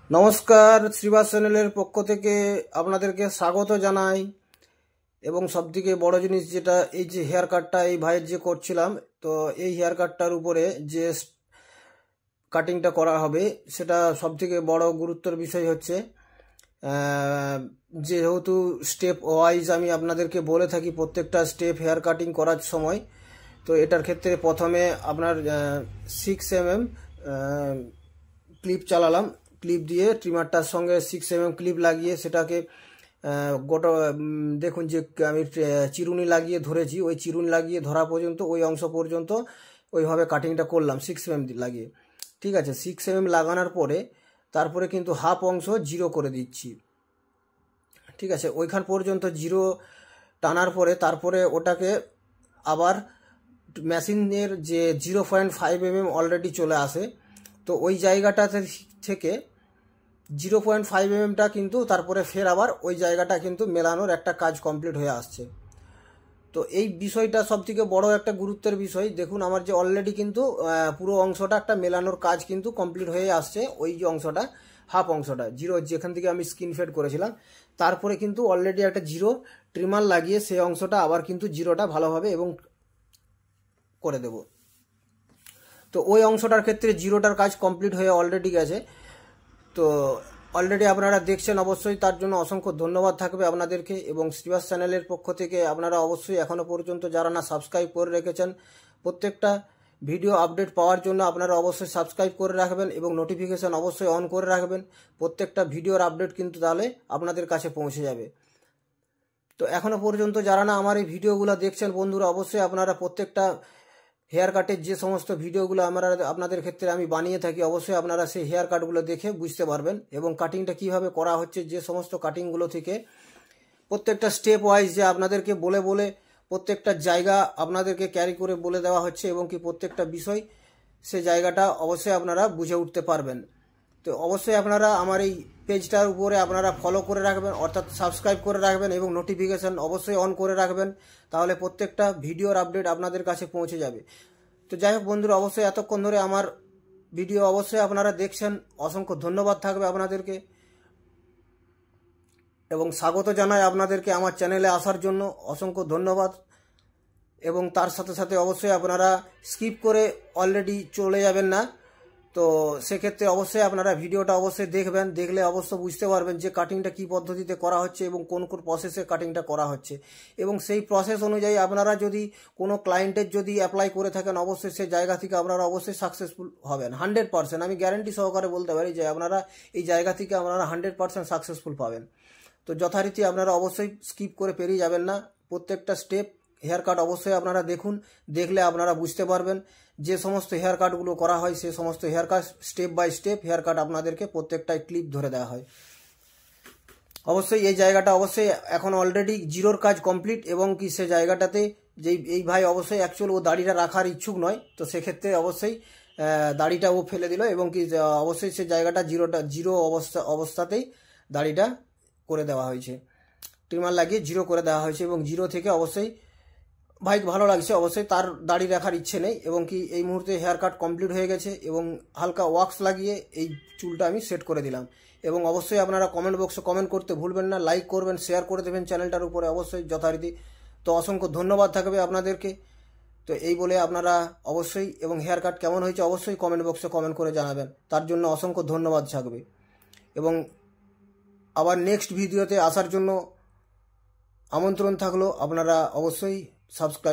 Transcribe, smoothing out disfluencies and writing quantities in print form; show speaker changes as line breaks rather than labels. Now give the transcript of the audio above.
নমস্কার, শ্রীবাস চ্যানেলের পক্ষ থেকে আপনাদেরকে স্বাগত জানাই। এবং সবথেকে বড় জিনিস যেটা, এই যে হেয়ার কাটটা এই ভাইয়ের যে করছিলাম, তো এই হেয়ার কাটটার উপরে যে কাটিংটা করা হবে সেটা সবথেকে বড় গুরুত্বের বিষয় হচ্ছে, যেহেতু স্টেপ ওয়াইজ আমি আপনাদেরকে বলে থাকি প্রত্যেকটা স্টেপ হেয়ার কাটিং করার সময়। তো এটার ক্ষেত্রে প্রথমে আপনার 6 mm ক্লিপ চালালাম, ক্লিপ দিয়ে ট্রিমারটার সঙ্গে 6 mm ক্লিপ লাগিয়ে সেটাকে গোটা দেখুন যে আমি চিরুনি লাগিয়ে ধরেছি, ওই চিরুনি লাগিয়ে ধরা পর্যন্ত ওই অংশ পর্যন্ত ওইভাবে কাটিংটা করলাম 6 mm লাগিয়ে। ঠিক আছে, 6 mm লাগানোর পরে তারপরে কিন্তু হাফ অংশ জিরো করে দিচ্ছি। ঠিক আছে, ওইখান পর্যন্ত জিরো টানার পরে তারপরে ওটাকে আবার মেশিনের যে 0.5 mm অলরেডি চলে আসে, তো ওই জায়গাটাতে থেকে 0.5 mmটা কিন্তু তারপরে ফের আবার ওই জায়গাটা কিন্তু মেলানোর একটা কাজ কমপ্লিট হয়ে আসছে। তো এই বিষয়টা সবথেকে বড় একটা গুরুত্বের বিষয়। দেখুন আমার যে অলরেডি কিন্তু পুরো অংশটা একটা মেলানোর কাজ কিন্তু কমপ্লিট হয়ে আসছে। ওই যে অংশটা, হাফ অংশটা জিরো যেখান থেকে আমি স্কিন ফেড করেছিলাম, তারপরে কিন্তু অলরেডি একটা জিরো ট্রিমার লাগিয়ে সেই অংশটা আবার কিন্তু জিরোটা ভালোভাবে এবং করে দেব। তো ওই অংশটার ক্ষেত্রে জিরোটার কাজ কমপ্লিট হয়ে অলরেডি গেছে। তো অলরেডি আপনারা দেখছেন, অবশ্যই তার জন্য অসংখ্য ধন্যবাদ থাকবে আপনাদেরকে। এবং শ্রীবাস চ্যানেলের পক্ষ থেকে আপনারা অবশ্যই এখনও পর্যন্ত যারা না সাবস্ক্রাইব করে রেখেছেন, প্রত্যেকটা ভিডিও আপডেট পাওয়ার জন্য আপনারা অবশ্যই সাবস্ক্রাইব করে রাখবেন এবং নোটিফিকেশান অবশ্যই অন করে রাখবেন। প্রত্যেকটা ভিডিওর আপডেট কিন্তু তাহলে আপনাদের কাছে পৌঁছে যাবে। তো এখনও পর্যন্ত যারা না আমার এই ভিডিওগুলো দেখছেন বন্ধুরা, অবশ্যই আপনারা প্রত্যেকটা হেয়ার কাটের যে সমস্ত ভিডিওগুলো আপনাদের ক্ষেত্রে আমি বানিয়ে থাকি, অবশ্যই আপনারা সেই হেয়ার কাটগুলো দেখে বুঝতে পারবেন এবং কাটিংটা কিভাবে করা হচ্ছে। যে সমস্ত কাটিংগুলো থেকে প্রত্যেকটা স্টেপ ওয়াইজ যে আপনাদেরকে বলে বলে প্রত্যেকটা জায়গা আপনাদেরকে ক্যারি করে বলে দেওয়া হচ্ছে এবং কি প্রত্যেকটা বিষয় সে জায়গাটা অবশ্যই আপনারা বুঝে উঠতে পারবেন। তো অবশ্যই আপনারা আমার এই পেজটার উপরে আপনারা ফলো করে রাখবেন, অর্থাৎ সাবস্ক্রাইব করে রাখবেন এবং নোটিফিকেশান অবশ্যই অন করে রাখবেন, তাহলে প্রত্যেকটা ভিডিওর আপডেট আপনাদের কাছে পৌঁছে যাবে। তো যাই হোক বন্ধুরা, অবশ্যই এতক্ষণ ধরে আমার ভিডিও অবশ্যই আপনারা দেখছেন, অসংখ্য ধন্যবাদ থাকবে আপনাদেরকে এবং স্বাগত জানাই আপনাদেরকে আমার চ্যানেলে আসার জন্য, অসংখ্য ধন্যবাদ। এবং তার সাথে সাথে অবশ্যই আপনারা স্কিপ করে অলরেডি চলে যাবেন না। তো সেক্ষেত্রে অবশ্যই আপনারা ভিডিওটা অবশ্যই দেখবেন, দেখলে অবশ্য বুঝতে পারবেন যে কাটিংটা কী পদ্ধতিতে করা হচ্ছে এবং কোন কোন প্রসেসে কাটিংটা করা হচ্ছে। এবং সেই প্রসেস অনুযায়ী আপনারা যদি কোনো ক্লায়েন্টের যদি অ্যাপ্লাই করে থাকেন, অবশ্যই সেই জায়গা থেকে আপনারা অবশ্যই সাকসেসফুল হবেন 100%। আমি গ্যারেন্টি সহকারে বলতে পারি যে আপনারা এই জায়গা থেকে আপনারা 100% সাকসেসফুল পাবেন। তো যথারীতি আপনারা অবশ্যই স্কিপ করে পেরিয়ে যাবেন না, প্রত্যেকটা স্টেপ হেয়ার কাট অবশ্যই আপনারা দেখুন, দেখলে আপনারা বুঝতে পারবেন যে সমস্ত হেয়ার কাটগুলো করা হয় সেই সমস্ত hair cut step by step hair cut আপনাদেরকে প্রত্যেকটাই ক্লিপ ধরে দেওয়া হয়। অবশ্যই এই জায়গাটা অবশ্যই এখন অলরেডি জিরোর কাজ কমপ্লিট এবং কি সে জায়গাটাতে যেই এই ভাই অবশ্যই অ্যাকচুয়াল ও দাড়িটা রাখার ইচ্ছুক নয়, তো সেক্ষেত্রে অবশ্যই দাড়িটা ও ফেলে দিল এবং কি অবশ্যই সে জায়গাটা জিরো অবস্থাতেই দাড়িটা করে দেওয়া হয়েছে, ট্রিমার লাগিয়ে জিরো করে দেওয়া হয়েছে। এবং জিরো থেকে অবশ্যই ভাই ভালো লাগছে, অবশ্যই তার দাড়ি রাখার ইচ্ছে নেই এবং কি এই মুহূর্তে হেয়ার কাট কমপ্লিট হয়ে গেছে এবং হালকা ওয়াক্স লাগিয়ে এই চুলটা আমি সেট করে দিলাম। এবং অবশ্যই আপনারা কমেন্ট বক্সে কমেন্ট করতে ভুলবেন না, লাইক করবেন, শেয়ার করে দেবেন চ্যানেলটার উপরে অবশ্যই যথারীতি। তো অসংখ্য ধন্যবাদ থাকবে আপনাদেরকে। তো এই বলে আপনারা অবশ্যই এবং হেয়ার কাট কেমন হয়েছে অবশ্যই কমেন্ট বক্সে কমেন্ট করে জানাবেন, তার জন্য অসংখ্য ধন্যবাদ থাকবে। এবং আবার নেক্সট ভিডিওতে আসার জন্য আমন্ত্রণ থাকলো, আপনারা অবশ্যই সাবস্ক্রাইব